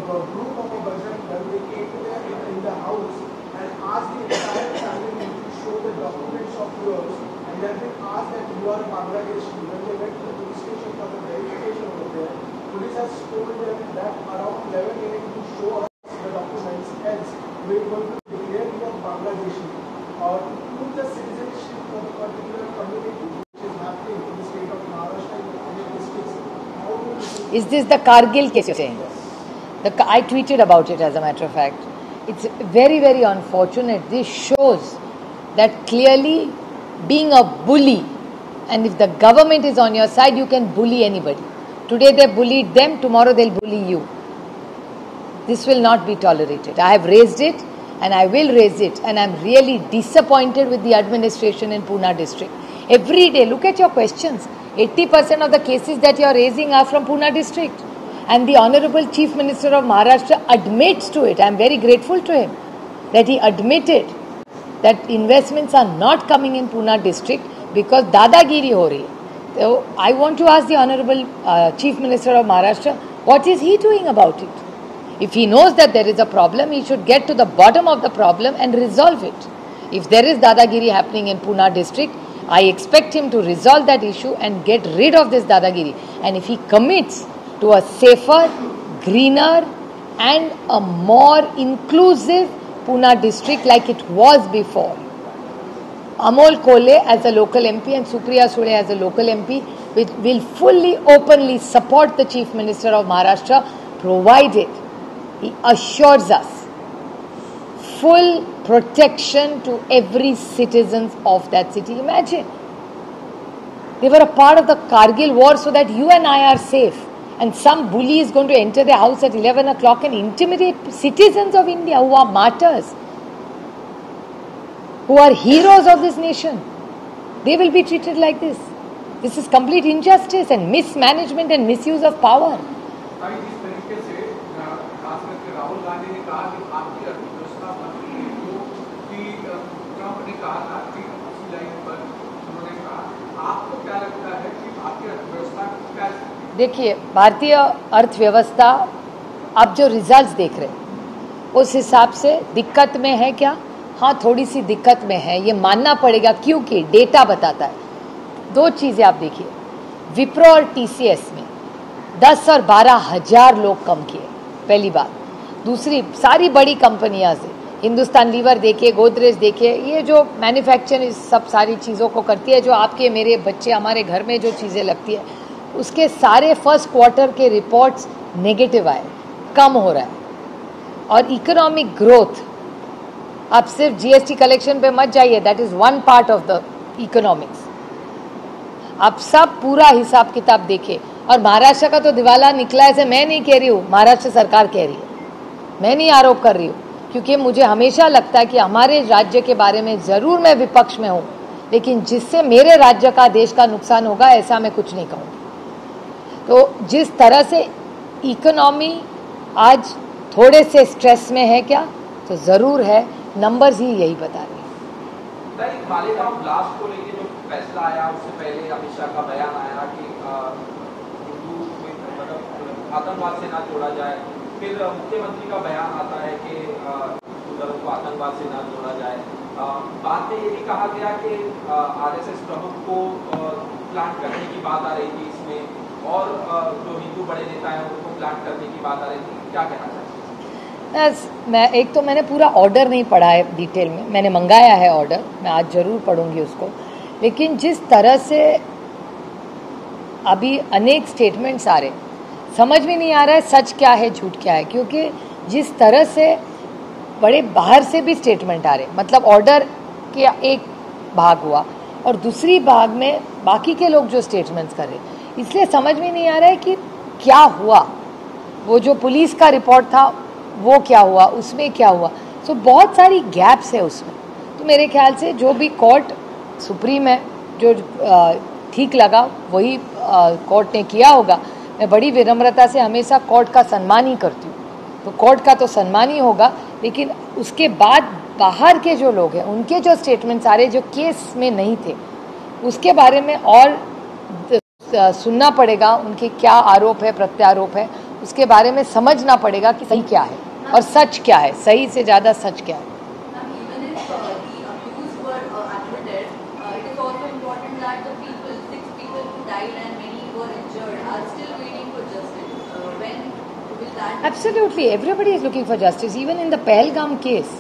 a group of a Bajrang Dal, they came to their in the house and asked the entire family to show the documents of yours, and they have been asked that you are Bangladeshi. When they went to the police station for the verification over there, police has told them that around 11 a.m. to show us the documents, else we are going to declare you as Bangladeshi or prove the citizenship of a particular community which is happening in the state of Maharashtra and the districts. How do you Is this the Kargil case you're saying? I tweeted about it, as a matter of fact. It's very, very unfortunate. This shows that clearly being a bully, and if the government is on your side, you can bully anybody. Today they bullied them, tomorrow they'll bully you. This will not be tolerated. I have raised it and I will raise it, and I'm really disappointed with the administration in Pune district. Every day, look at your questions. 80% of the cases that you are raising are from Pune district. And the Honorable Chief Minister of Maharashtra admits to it. I am very grateful to him that he admitted that investments are not coming in Pune district because dadagiri ho rahi hai. So I want to ask the Honorable Chief Minister of Maharashtra, what is he doing about it? If he knows that there is a problem, he should get to the bottom of the problem and resolve it. If there is dadagiri happening in Pune district, I expect him to resolve that issue and get rid of this dadagiri. And if he commits to a safer, greener and a more inclusive Pune district like it was before. Amol Kole as a local MP and Supriya Sule as a local MP will fully, openly support the Chief Minister of Maharashtra, provided he assures us full protection to every citizen of that city. Imagine, they were a part of the Kargil war so that you and I are safe. And some bully is going to enter their house at 11 o'clock and intimidate citizens of India who are martyrs, who are heroes of this nation. They will be treated like this. This is complete injustice and mismanagement and misuse of power. जिस तरीके से खास करके राहुल गांधी ने कहा कि भारतीय अर्थव्यवस्था मंत्री को कि ट्रंप ने कहा था कि उसी लाइन पर उन्होंने कहा, आपको क्या लगता है कि भारतीय अर्थव्यवस्था क्या? देखिए, भारतीय अर्थव्यवस्था आप जो रिजल्ट्स देख रहे हैं उस हिसाब से दिक्कत में है क्या? हाँ, थोड़ी सी दिक्कत में है, ये मानना पड़ेगा, क्योंकि डेटा बताता है। दो चीज़ें आप देखिए, विप्रो और टीसीएस में 10 और 12 हज़ार लोग कम किए, पहली बात। दूसरी सारी बड़ी कंपनियां से, हिंदुस्तान लीवर देखिए, गोदरेज देखिए, ये जो मैन्युफैक्चर सब सारी चीज़ों को करती है, जो आपके मेरे बच्चे हमारे घर में जो चीज़ें लगती है, उसके सारे फर्स्ट क्वार्टर के रिपोर्ट्स नेगेटिव आए, कम हो रहा है। और इकोनॉमिक ग्रोथ, आप सिर्फ जीएसटी कलेक्शन पे मत जाइए, that is one part of the economics. आप सब पूरा हिसाब किताब देखिए। और महाराष्ट्र का तो दिवाला निकला है, ऐसे मैं नहीं कह रही हूँ, महाराष्ट्र सरकार कह रही है, मैं नहीं आरोप कर रही हूँ, क्योंकि मुझे हमेशा लगता है कि हमारे राज्य के बारे में ज़रूर मैं विपक्ष में हूँ, लेकिन जिससे मेरे राज्य का, देश का नुकसान होगा, ऐसा मैं कुछ नहीं कहूँगी। तो जिस तरह से इकोनॉमी आज थोड़े से स्ट्रेस में है क्या, तो ज़रूर है, नंबर्स ही यही बता रहे हैं। मालेगांव ब्लास्ट को लेकर जो फैसला आया, उससे पहले अमित शाह का बयान आया कि हिंदू मतलब आतंकवाद से ना जोड़ा जाए, फिर मुख्यमंत्री का बयान आता है कि हिंदू धर्म को आतंकवाद से ना जोड़ा जाए। बाद में ये भी कहा गया कि आरएसएस प्रमुख को प्लांट करने की बात आ रही थी इसमें, और जो हिंदू बड़े नेता हैं उनको प्लांट करने की बात आ रही थी, क्या कहना चाहते हैं? मैंने पूरा ऑर्डर नहीं पढ़ा है डिटेल में, मैंने मंगाया है ऑर्डर, मैं आज ज़रूर पढ़ूंगी उसको। लेकिन जिस तरह से अभी अनेक स्टेटमेंट्स आ रहे, समझ में नहीं आ रहा है सच क्या है झूठ क्या है, क्योंकि जिस तरह से बड़े बाहर से भी स्टेटमेंट आ रहे, मतलब ऑर्डर के एक भाग हुआ और दूसरी भाग में बाकी के लोग जो स्टेटमेंट्स कर रहे, इसलिए समझ में नहीं आ रहा है कि क्या हुआ। वो जो पुलिस का रिपोर्ट था वो क्या हुआ, उसमें क्या हुआ, सो बहुत सारी गैप्स है उसमें। तो मेरे ख्याल से जो भी कोर्ट सुप्रीम है, जो ठीक लगा वही कोर्ट ने किया होगा। मैं बड़ी विनम्रता से हमेशा कोर्ट का सम्मान ही करती हूँ, तो कोर्ट का तो सम्मान ही होगा, लेकिन उसके बाद बाहर के जो लोग हैं उनके जो स्टेटमेंट्स आ रहे जो केस में नहीं थे, उसके बारे में और सुनना पड़ेगा, उनके क्या आरोप है प्रत्यारोप है, उसके बारे में समझना पड़ेगा कि सही क्या है और सच क्या है, सही से ज़्यादा सच क्या है। Absolutely, everybody is looking for justice, even in the Pahalgam case.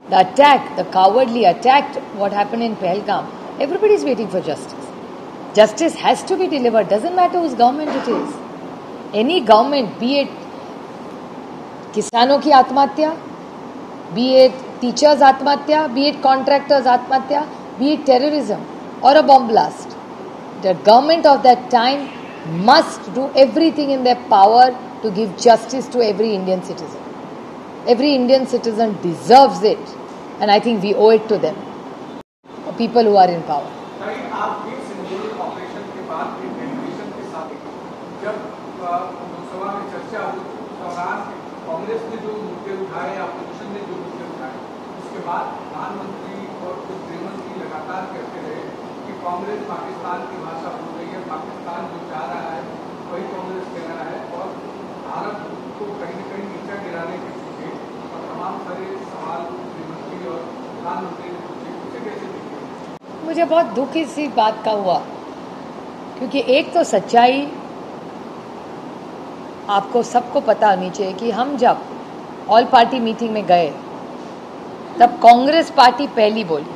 The attack, the cowardly attack, what happened in Pahalgam, everybody is waiting for justice. Justice has to be delivered, doesn't matter whose government it is. Any government, be it किसानों की आत्महत्या, be it teachers आत्महत्या, be it contractors आत्महत्या, be it terrorism or a bomb blast, the government of that time must do everything in their power to give justice to every Indian citizen. Every Indian citizen deserves it, and I think we owe it to them, people who are in power. आप एक symbolic operation के बाद एक delegation के साथ जब लोकसभा में चर्चा हुई उस दौरान कांग्रेस ने जो मुद्दे उठाए, अपोजिशन ने जो मुद्दे उठाए, उसके बाद प्रधानमंत्री और गृहमंत्री लगातार कहते रहे कि कांग्रेस पाकिस्तान की भाषा बोल रही है, पाकिस्तान जो चाह रहा है वही कांग्रेस कह रहा है, और भारत को कहीं न कहीं नीचा गिराने के पीछे और तमाम सारे सवाल गृहमंत्री और प्रधानमंत्री ने पूछे, उसे कैसे देखिए? मुझे बहुत दुख इसी बात का हुआ, क्योंकि एक तो सच्चाई आपको सबको पता होनी चाहिए कि हम जब ऑल पार्टी मीटिंग में गए तब कांग्रेस पार्टी पहली बोली।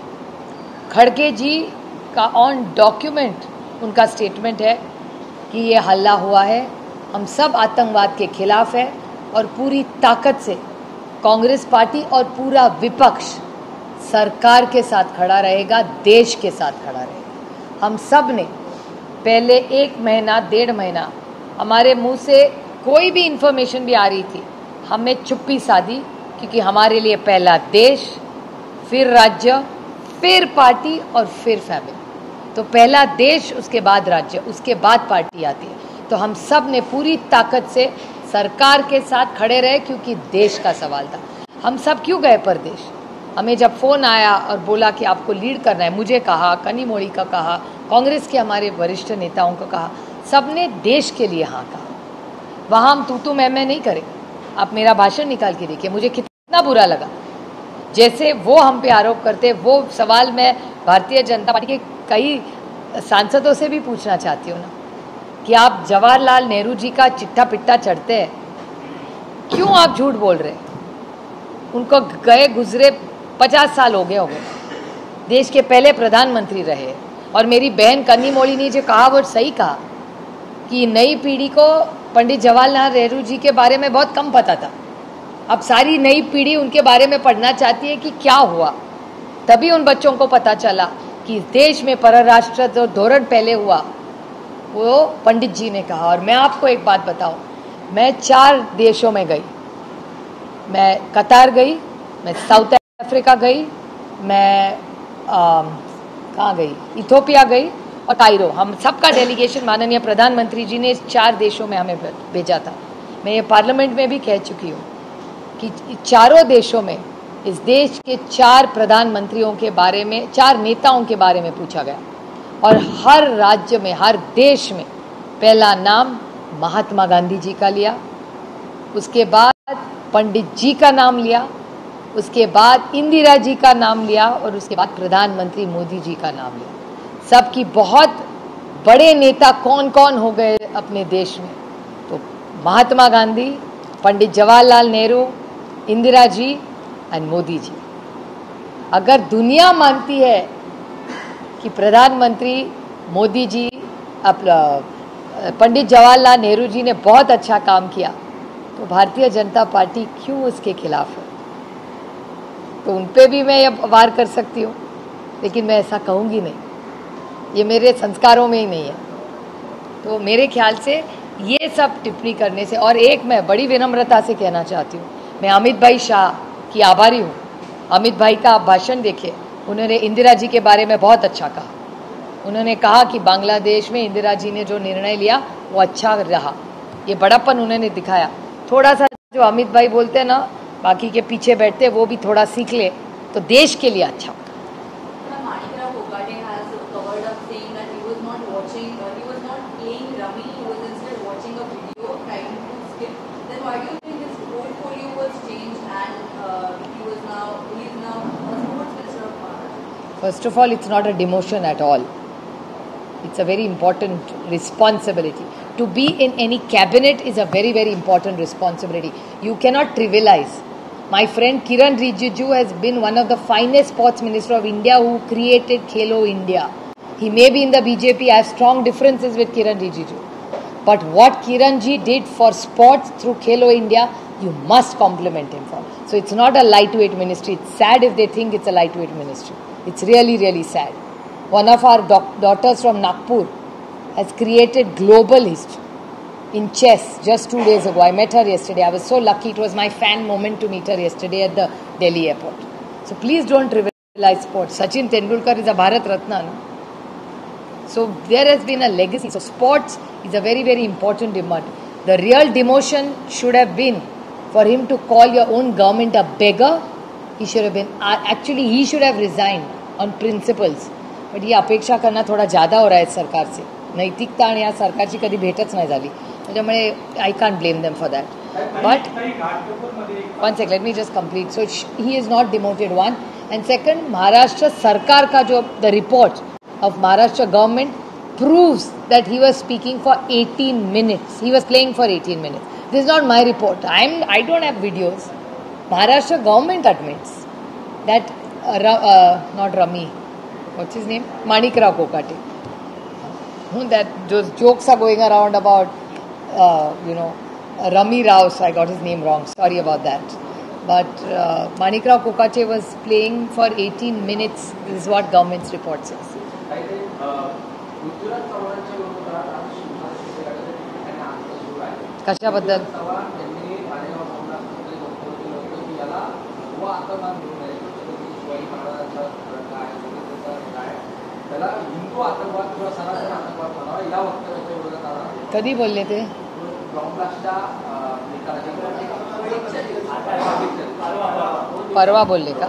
खड़गे जी का ऑन डॉक्यूमेंट उनका स्टेटमेंट है कि ये हल्ला हुआ है, हम सब आतंकवाद के खिलाफ है और पूरी ताकत से कांग्रेस पार्टी और पूरा विपक्ष सरकार के साथ खड़ा रहेगा, देश के साथ खड़ा रहेगा। हम सब ने पहले 1 महीना 1.5 महीना हमारे मुंह से कोई भी इंफॉर्मेशन भी आ रही थी, हमने चुप्पी साधी, क्योंकि हमारे लिए पहला देश, फिर राज्य, फिर पार्टी और फिर फैमिली। तो पहला देश, उसके बाद राज्य, उसके बाद पार्टी आती है। तो हम सब ने पूरी ताकत से सरकार के साथ खड़े रहे, क्योंकि देश का सवाल था। हम सब क्यों गए परदेश? हमें जब फ़ोन आया और बोला कि आपको लीड करना है, मुझे कहा, कनिमोड़ी का कहा, कांग्रेस के हमारे वरिष्ठ नेताओं को कहा, सबने देश के लिए हाँ कहा। वहाँ हम तू मैं नहीं करेंगे। आप मेरा भाषण निकाल के देखिए, मुझे कितना बुरा लगा। जैसे वो हम पे आरोप करते, वो सवाल मैं भारतीय जनता पार्टी के कई सांसदों से भी पूछना चाहती हूँ ना, कि आप जवाहरलाल नेहरू जी का चिट्ठा पिट्टा चढ़ते हैं, क्यों आप झूठ बोल रहे हैं? उनको गए गुजरे 50 साल हो गए देश के पहले प्रधानमंत्री रहे। और मेरी बहन कन्नी मोड़ी ने जो कहा वो सही कहा कि नई पीढ़ी को पंडित जवाहरलाल नेहरू जी के बारे में बहुत कम पता था। अब सारी नई पीढ़ी उनके बारे में पढ़ना चाहती है कि क्या हुआ। तभी उन बच्चों को पता चला कि इस देश में परराष्ट्र जो धोरण पहले हुआ वो पंडित जी ने कहा। और मैं आपको एक बात बताऊं, मैं 4 देशों में गई। मैं कतार गई, मैं साउथ अफ्रीका गई, मैं कहाँ गई, इथोपिया गई और कायरो। हम सबका डेलीगेशन माननीय प्रधानमंत्री जी ने 4 देशों में हमें भेजा था। मैं ये पार्लियामेंट में भी कह चुकी हूँ कि चारों देशों में इस देश के 4 प्रधानमंत्रियों के बारे में, 4 नेताओं के बारे में पूछा गया। और हर राज्य में, हर देश में पहला नाम महात्मा गांधी जी का लिया, उसके बाद पंडित जी का नाम लिया, उसके बाद इंदिरा जी का नाम लिया और उसके बाद प्रधानमंत्री मोदी जी का नाम लिया। सबकी बहुत बड़े नेता कौन कौन हो गए अपने देश में, तो महात्मा गांधी, पंडित जवाहरलाल नेहरू, इंदिरा जी एंड मोदी जी। अगर दुनिया मानती है कि प्रधानमंत्री मोदी जी, पंडित जवाहरलाल नेहरू जी ने बहुत अच्छा काम किया, तो भारतीय जनता पार्टी क्यों उसके खिलाफ है? तो उन पे भी मैं ये वार कर सकती हूँ, लेकिन मैं ऐसा कहूँगी नहीं, ये मेरे संस्कारों में ही नहीं है। तो मेरे ख्याल से ये सब टिप्पणी करने से, और एक मैं बड़ी विनम्रता से कहना चाहती हूँ, मैं अमित भाई शाह की आभारी हूँ। अमित भाई का आप भाषण देखिए, उन्होंने इंदिरा जी के बारे में बहुत अच्छा कहा। उन्होंने कहा कि बांग्लादेश में इंदिरा जी ने जो निर्णय लिया वो अच्छा रहा, ये बड़ापन उन्होंने दिखाया। थोड़ा सा जो अमित भाई बोलते हैं ना, बाकी के पीछे बैठते, वो भी थोड़ा सीख ले तो देश के लिए अच्छा। First of all, it's not a demotion at all. It's a very important responsibility. To be in any cabinet is a very, very important responsibility. You cannot trivialize. My friend Kiran Rijiju has been one of the finest sports minister of India who created Khelo India. He may be in the BJP, I have strong differences with Kiran Rijiju. But what Kiran ji did for sports through Khelo India, you must compliment him for. So it's not a lightweight ministry. It's sad if they think it's a lightweight ministry. It's really, really sad. One of our daughters from Nagpur has created global history in chess just 2 days ago. I met her yesterday. I was so lucky. It was my fan moment to meet her yesterday at the Delhi airport. So please don't trivialize sports. Sachin Tendulkar is a Bharat Ratna. No? So there has been a legacy. So sports is a very, very important demand. The real demotion should have been for him to call your own government a beggar. He should have been, actually he should have resigned on principles. But ये अपेक्षा करना थोडा ज़्यादा हो रहा है सरकार से. नैतिकता आणि या सरकारची कधी भेटच नाही झाली. त्याच्यामुळे I can't blame them for that. But one second, let me just complete. So he is not demoted, one. And second, Maharashtra Sarkar का जो the report of Maharashtra government proves that he was speaking for 18 minutes. He was playing for 18 minutes. This is not my report. I don't have videos. Maharashtra government admits that not Rami, what's his name? Manikrao Kokate. That those jokes are going around about, Rami Rao. So I got his name wrong. Sorry about that. But Manikrao Kokate was playing for 18 minutes. This is what government's report says. कशाबद्दल? कधी बोलले ते? परवा बोलले का?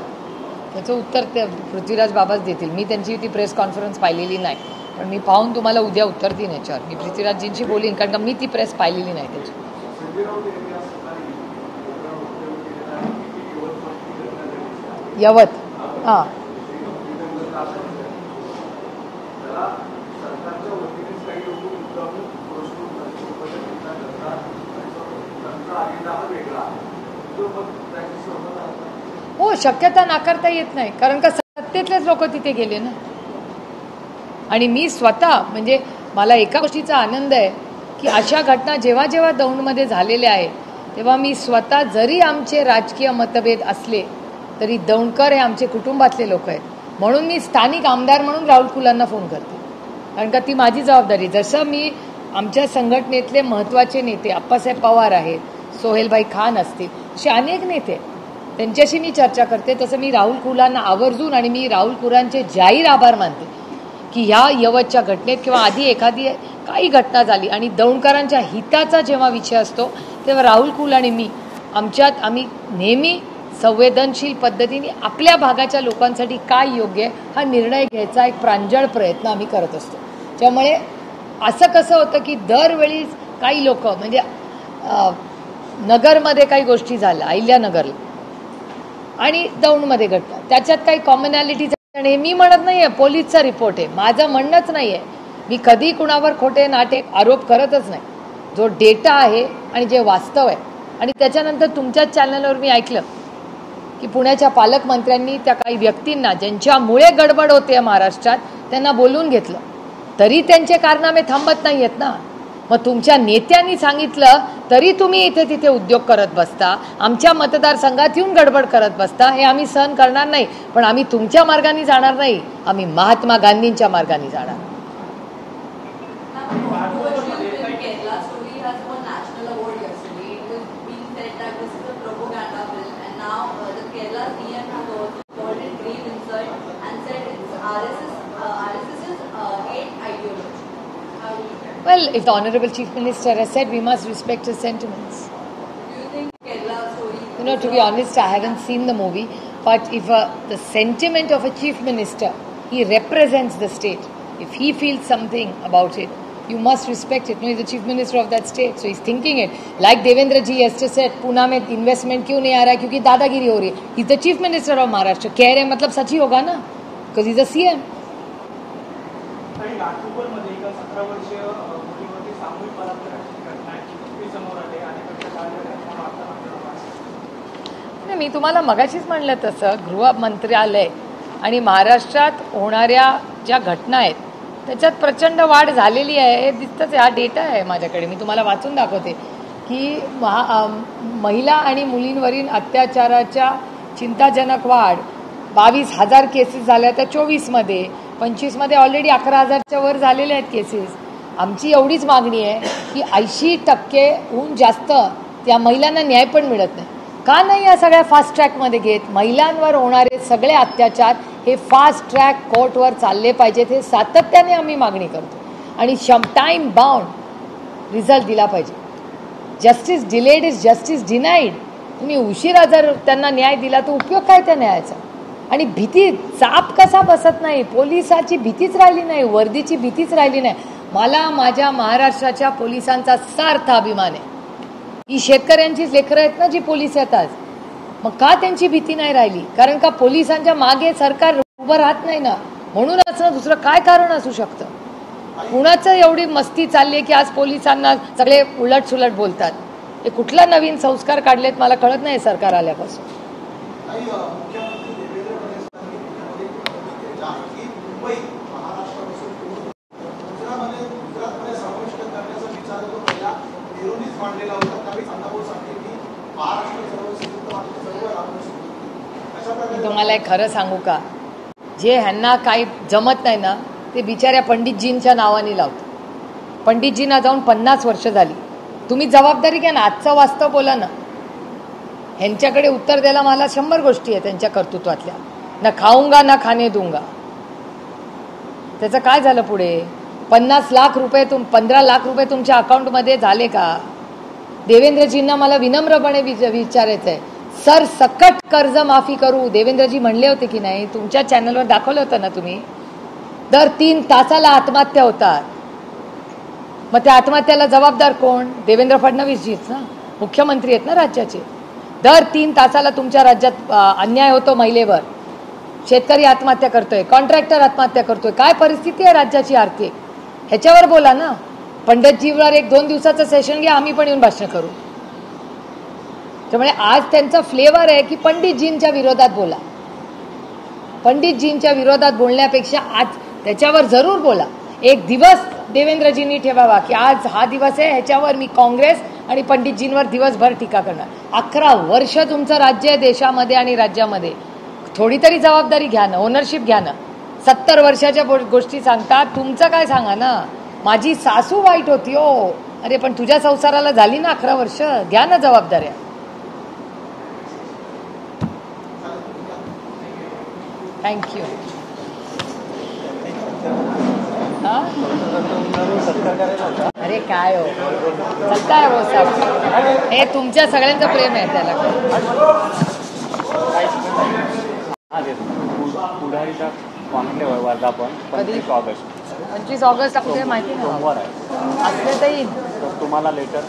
त्याचं उत्तर ते पृथ्वीराज बाबाच देतील. मी त्यांची ती प्रेस कॉन्फरन्स पाहिलेली नाही, पण मी पाहून तुम्हाला उद्या उत्तर देईन याच्यावर. मी पृथ्वीराजजींशी बोलीन, कारण का मी ती प्रेस पाहिलेली नाही त्याची. यवत, हां. हो, शक्यता नाकारता येत नाही, कारण का सत्तेतलेच लोक तिथे गेले ना. आणि मी स्वतः म्हणजे मला एका गोष्टीचा आनंद आहे की अशा घटना जेव्हा जेव्हा दौंडमध्ये झालेल्या आहेत तेव्हा मी स्वतः, जरी आमचे राजकीय मतभेद असले तरी दौंडकर हे आमचे कुटुंबातले लोक आहेत, म्हणून मी स्थानिक आमदार म्हणून राहुल कुलांना फोन करते, कारण का ती माझी जबाबदारी. जसं मी आमच्या संघटनेतले महत्त्वाचे नेते आप्पासाहेब पवार आहेत, सोहेलभाई खान असतील, असे अनेक नेते त्यांच्याशी मी चर्चा करते, तसं मी राहुल कुलांना आवर्जून, आणि मी राहुल कुलांचे जाहीर आभार मानते की ह्या यवतच्या घटनेत किंवा आधी एखादी काही घटना झाली आणि दौंडकरांच्या हिताचा जेव्हा विषय असतो तेव्हा राहुल कुल आणि मी आम्ही नेहमी संवेदनशील पद्धतीने आपल्या भागाच्या लोकांसाठी काय योग्य आहे हा निर्णय घ्यायचा एक प्रांजळ प्रयत्न आम्ही करत असतो. त्यामुळे असं कसं होतं की दरवेळी काही लोक म्हणजे नगरमध्ये काही गोष्टी झाल्या, अहिल्यानगरला आणि दौंडमध्ये घटना, त्याच्यात काही कॉमनॅलिटी. आणि मी म्हणत नाही आहे, पोलीसचा रिपोर्ट आहे, माझं म्हणणंच नाही आहे. मी कधी कुणावर खोटे नाटे आरोप करतच नाही. जो डेटा आहे आणि जे वास्तव आहे. आणि त्याच्यानंतर तुमच्याच चॅनलवर मी ऐकलं की पुण्याच्या पालकमंत्र्यांनी त्या काही व्यक्तींना ज्यांच्यामुळे गडबड होते महाराष्ट्रात त्यांना बोलून घेतलं, तरी त्यांचे कारनामे थांबत नाही आहेत ना. मग तुमच्या नेत्यांनी सांगितलं तरी तुम्ही इथे तिथे उद्योग करत बसता, आमच्या मतदारसंघात येऊन गडबड करत बसता, हे आम्ही सहन करणार नाही. पण आम्ही तुमच्या मार्गाने जाणार नाही, आम्ही महात्मा गांधींच्या मार्गाने जाणार. Well, if the Honorable Chief Minister has said, we must respect his sentiments. Do you think Kerala story? You know, to be honest, I haven't seen the movie, but if the sentiment of a Chief Minister, he represents the state. If he feels something about it, you must respect it. No, he's the Chief Minister of that state, so he's thinking it. Like Devendra ji yesterday said, Pune में investment क्यों नहीं आ रहा है? क्योंकि दादागिरी हो रही है. He's the Chief Minister of Maharashtra. कह रहे मतलब सच ही होगा ना, because he's a CM. नागपूरमध्ये एका 17 वर्षीय मुलीवरती सामूहिक बलात्काराची घटना आहे, समोर आली आणि मी तुम्हाला मगाशीच म्हणलं तसं गृह मंत्रालय आणि महाराष्ट्रात होणाऱ्या ज्या घटना आहेत त्याच्यात प्रचंड वाढ झालेली आहे, हे दिसतंच. हा डेटा आहे माझ्याकडे, मी तुम्हाला वाचून दाखवते की महिला आणि मुलींवरील अत्याचाराच्या चिंताजनक वाढ 22,000 केसेस झाल्या त्या 24मध्ये, 25मध्ये ऑलरेडी 11,000च्या वर झालेल्या आहेत केसेस. आमची एवढीच मागणी आहे की 80%हून जास्त त्या महिलांना न्याय पण मिळत नाही. का नाही या सगळ्या फास्ट ट्रॅकमध्ये घेत? महिलांवर होणारे सगळे अत्याचार हे फास्ट ट्रॅक कोर्टवर चालले पाहिजेत, हे सातत्याने आम्ही मागणी करतो. आणि टाईम बाउंड रिझल्ट दिला पाहिजे. Justice delayed is justice denied. तुम्ही उशिरा जर त्यांना न्याय दिला तर उपयोग काय त्या न्यायाचा? आणि भीती, चाप कसा बसत नाही, पोलिसाची भीतीच राहिली नाही, वर्दीची भीतीच राहिली नाही. मला माझ्या महाराष्ट्राच्या पोलिसांचा सार्थ अभिमान आहे. ही शेतकऱ्यांचीच लेकरं आहेत ना जी पोलीस येतात, मग का त्यांची भीती नाही राहिली? कारण का पोलिसांच्या मागे सरकार उभं राहत नाही ना, म्हणूनच ना. दुसरं काय कारण असू शकतं? कुणाचं एवढी मस्ती चालली आहे की आज पोलिसांना सगळे उलट सुलट बोलतात? हे कुठला नवीन संस्कार काढलेत मला कळत नाही सरकार आल्यापासून. तुम्हाला एक खरं सांगू का, जे ह्यांना काही जमत नाही ना ते बिचाऱ्या पंडितजींच्या नावाने लावतात. पंडितजींना जाऊन 50 वर्ष झाली. तुम्ही जबाबदारी घ्या ना, आजचं वास्तव बोला ना. ह्यांच्याकडे उत्तर द्यायला मला 100 गोष्टी आहेत त्यांच्या कर्तृत्वातल्या. ना खाऊंगा ना खाणे दूंगा. त्याचं काय झालं पुढे? 50 लाख रुपये 15 लाख रुपये तुमच्या अकाउंटमध्ये झाले का? देवेंद्रजींना मला विनम्रपणे विचारायचं आहे, सर सकट कर्ज माफी करू. देवेंद्रजी म्हणले होते की नाही? तुमच्या चॅनलवर दाखवलं होतं ना तुम्ही. दर 3 तासाला आत्महत्या होतात. मग त्या आत्महत्याला जबाबदार कोण? देवेंद्र फडणवीसजीच ना, मुख्यमंत्री आहेत ना राज्याचे. दर 3 तासाला तुमच्या राज्यात अन्याय होतो महिलेवर. शेतकरी आत्महत्या करतोय, कॉन्ट्रॅक्टर आत्महत्या करतोय. काय परिस्थिती आहे राज्याची आर्थिक? ह्याच्यावर बोला ना. पंडितजीवर 1-2 दिवसाचं सेशन घ्या, आम्ही पण येऊन भाषण करू. त्यामुळे आज त्यांचा फ्लेवर आहे की पंडितजींच्या विरोधात बोला. पंडितजींच्या विरोधात बोलण्यापेक्षा आज त्याच्यावर जरूर बोला. एक दिवस देवेंद्रजींनी ठेवावा की आज हा दिवस आहे, ह्याच्यावर मी काँग्रेस आणि पंडितजींवर दिवसभर टीका करणार. 11 वर्ष तुमचं राज्य आहे देशामध्ये आणि राज्यामध्ये, थोडी तरी जबाबदारी घ्या ना, ओनरशिप घ्या ना. 70 वर्षाच्या गोष्टी सांगता, तुमचं काय सांगा ना. माझी सासू वाईट होती हो, अरे पण तुझ्या संसाराला झाली ना 11 वर्ष, घ्या ना जबाबदाऱ्या. थँक्यू. अरे काय हो, चलता है वो सब, हे तुमच्या सगळ्यांचं प्रेम आहे त्याला. पुढारीचा कॉन्क्लेव्ह आहे वर्धापन 25 ऑगस्ट. 25 ऑगस्ट कुठे माहिती नाही सोमवार आहे. असले तर येईल. तर तुम्हाला लेटर